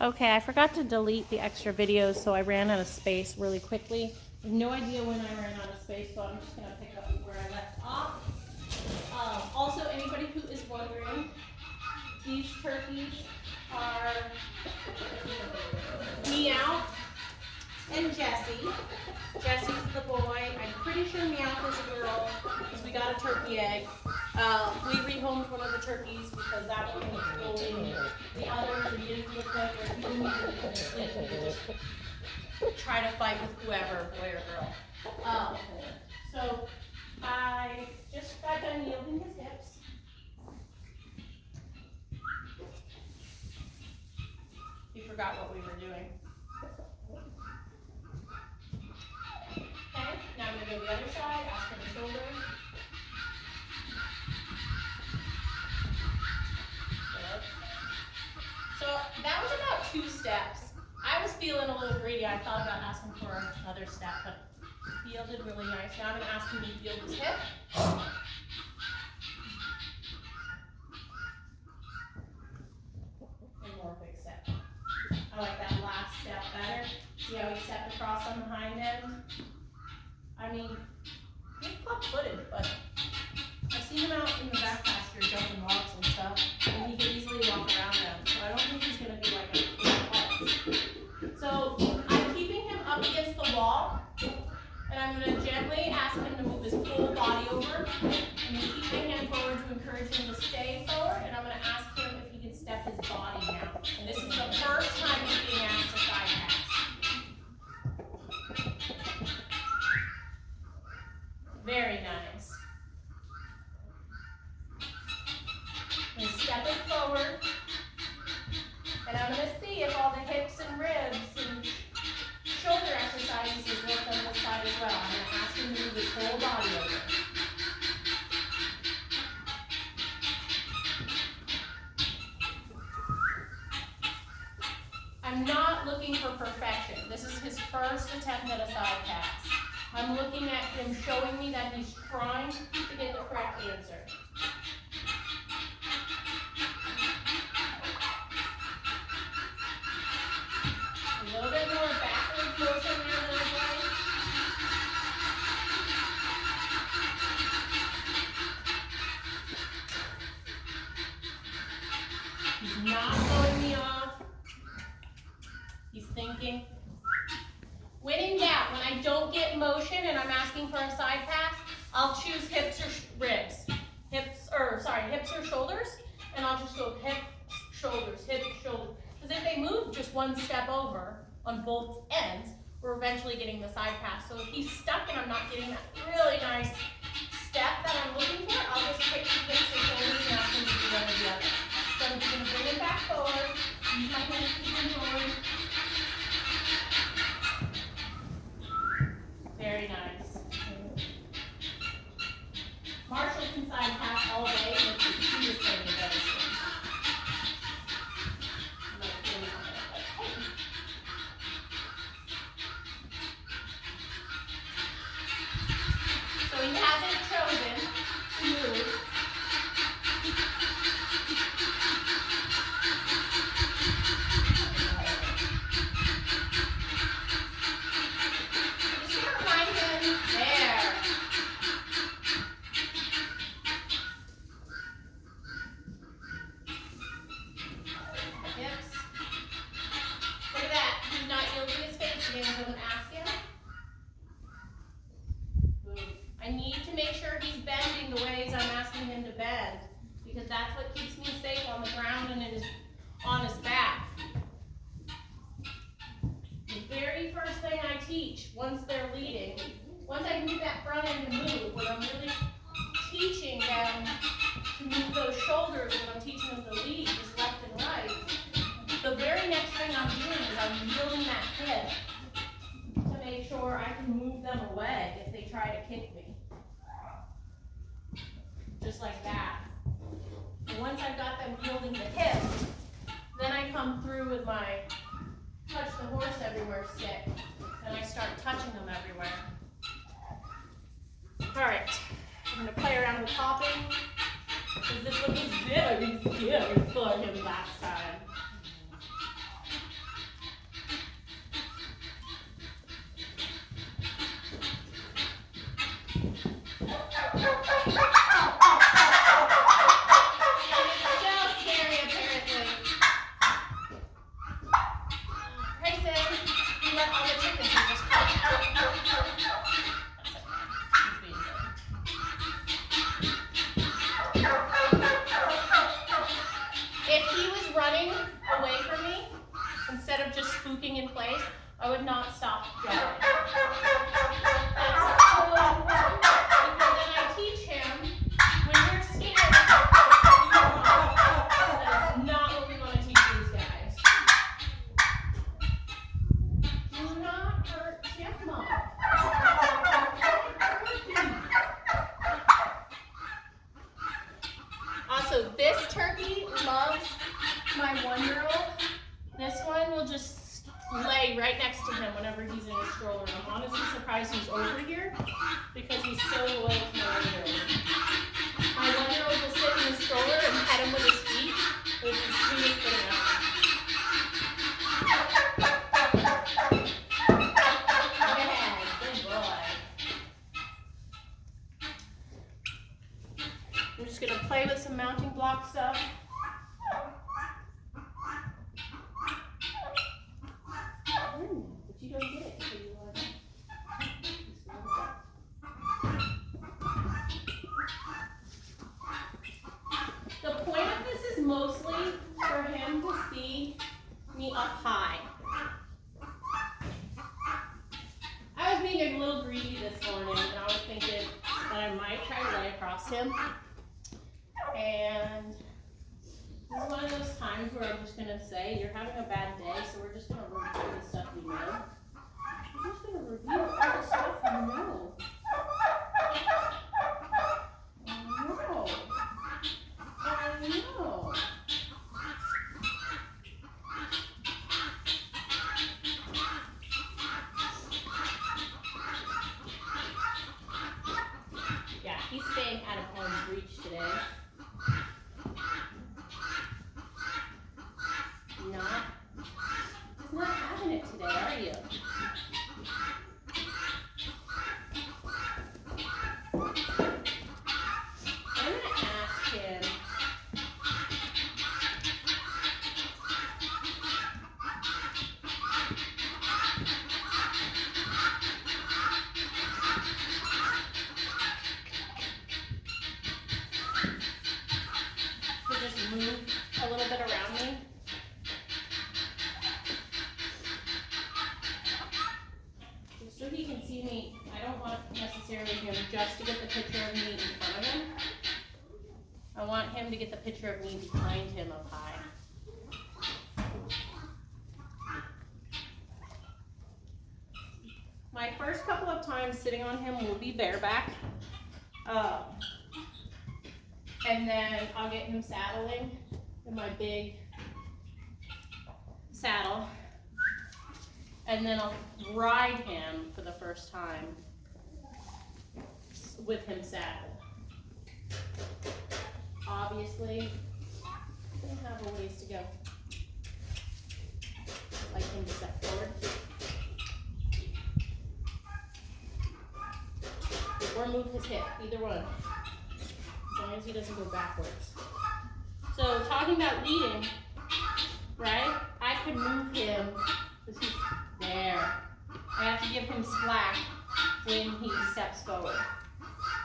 Okay, I forgot to delete the extra videos, so I ran out of space really quickly. I have no idea when I ran out of space, so I'm just going to pick up where I left off. Also, anybody who is wondering, these turkeys are Meow and Jessie. Jessie's the boy. I'm pretty sure Meow is a girl because we got a turkey egg. We rehomed one of the turkeys because that one was bullying the others and didn't look like he didn't even sleep. He would just try to fight with whoever, boy or girl. So I just got done yielding his hips. We forgot what we were doing. Okay, now I'm going to go to the other side, ask for the shoulder. Good. So that was about 2 steps. I was feeling a little greedy. I thought about asking for another step, but he yielded really nice. Now I'm going to ask him to yield his hip. One more big step. I like that last step better. See how he stepped across on the hind end? I mean, he's club-footed, but I've seen him out in the back pasture jumping logs and stuff, and he can easily walk around them. So I don't think he's going to be like a So I'm keeping him up against the wall, and I'm going to gently ask him to move his whole body over. I'm going to keep my hand forward to encourage him to stay forward, and I'm going to ask him if he can step his body now. And this is the first time he's being asked to side pass. Very nice. And stepping forward, and I'm going to see if all the hips and ribs and shoulder exercises is worked on this side as well. I'm going to ask him to move his whole body over. I'm not looking for perfection. This is his first attempt at a side pass. I'm looking at him showing me that he's trying to get the correct answer. A little bit more backwards motion there, little boy. He's not throwing me off. He's thinking. When in doubt, when I don't get motion and I'm asking for a side pass, I'll choose hips or ribs. Hips or shoulders, and I'll just go hips, shoulders, hips, shoulders. Because if they move just one step over on both ends, we're eventually getting the side pass. So if he's stuck and I'm not getting that really nice step that I'm looking for, I'll just pick the hips or shoulders and ask him to do one or the other. So I'm just going to bring him back forward, use my hand to keep him forward. Very nice. Marshall can side pass all day, and it's the cutest thing you've ever seen. So he hasn't chosen to move. I need to make sure he's bending the ways I'm asking him to bend, because that's what keeps me safe on the ground and on his back. The very first thing I teach, once they're leading, once I can get that front end to move, when I'm really teaching them to move those shoulders, when I'm teaching them to lead just left and right, the very next thing I'm doing is I'm yielding that hip to make sure I can move them away if they try to kick me. Just like that. And once I've got them yielding the hip, then I come through with my touch the horse everywhere stick, and I start touching them everywhere. All right, I'm going to play around with hopping, because this one is very scary for him last time. instead of just spooking in place, I would not stop going. That's so important, because then I teach him, when you're scared, you run. That is not what we want to teach these guys. Do not hurt Chipmunk. Also, this turkey loves my 1-year-old. This one will just lay right next to him whenever he's in his stroller. I'm honestly surprised he's over here because he's so loyal to my 1-year-old. My 1-year-old will sit in his stroller and pet him with his feet. It's the sweetest thing ever. Yeah, good boy. I'm just gonna play with some mounting block stuff. But you don't get it until you The point of this is mostly for him to see me up high. I was being a little greedy this morning, and I was thinking that I might try to lay across him. And this is one of those times where I'm just going to say, you're having a bad day, so we're just going to review the stuff you know. We're just going to review all the stuff you know. I know. Yeah, he's staying out of arm's reach today. Not having it today, are you? I'm going to ask him. To just move a little bit around me. So he can see me. I don't want necessarily him just to get the picture of me in front of him. I want him to get the picture of me behind him up high. My first couple of times sitting on him will be bareback. And then I'll get him saddling in my big saddle. And then I'll ride him for the first time with him saddled. Obviously, we have a ways to go. I'd like him to step forward. Or move his hip, either one. As long as he doesn't go backwards. So talking about leading, right? I could move him. This is there. I have to give him slack when he steps forward.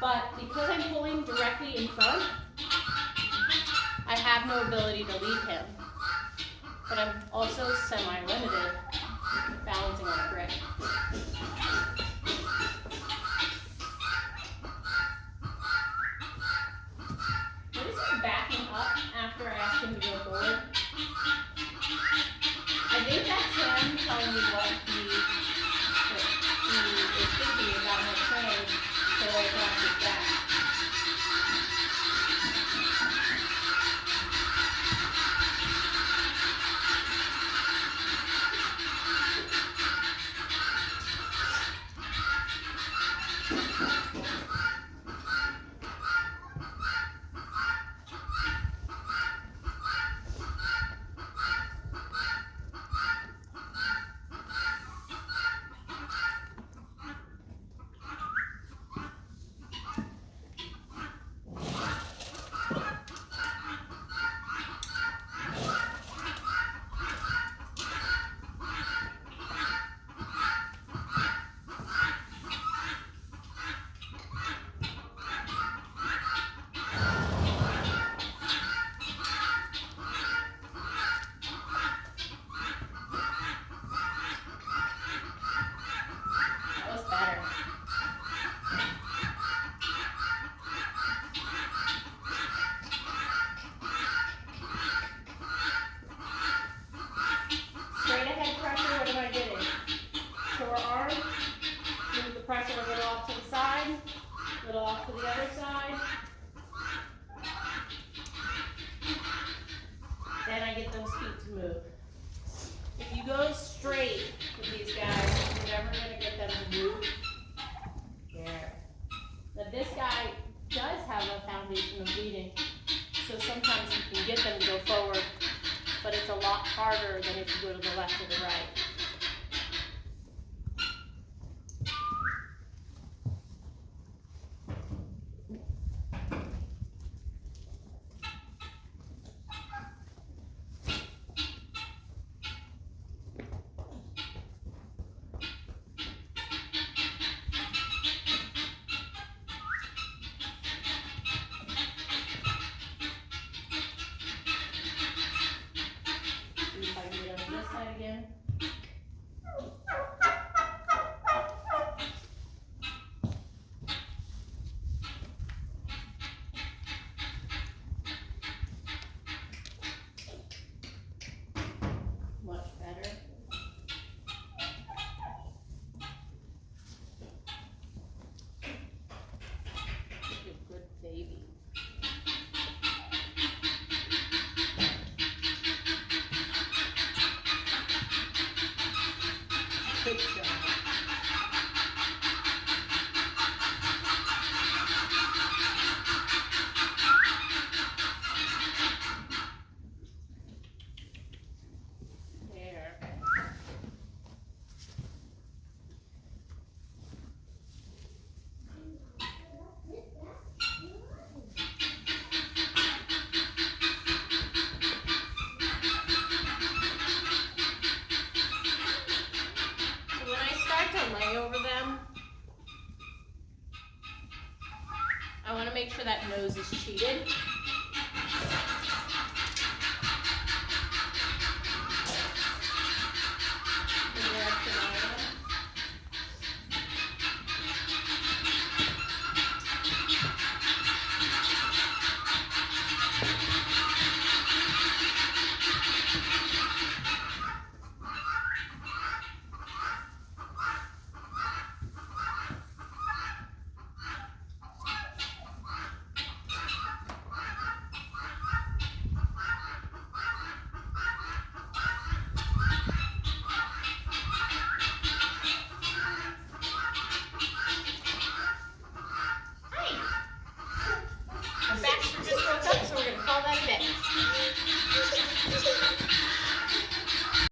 But because I'm pulling directly in front, I have no ability to lead him. But I'm also semi-limited balancing on a grip. Notice he's backing up after I ask him to go forward. I think that's him telling me what he is thinking about my train so that I can actually back. harder than if you go to the left or the right. See if I can get on this side again. Much better. Good baby. Good job. There. So when I start to lay over them, I want to make sure that nose is cheated.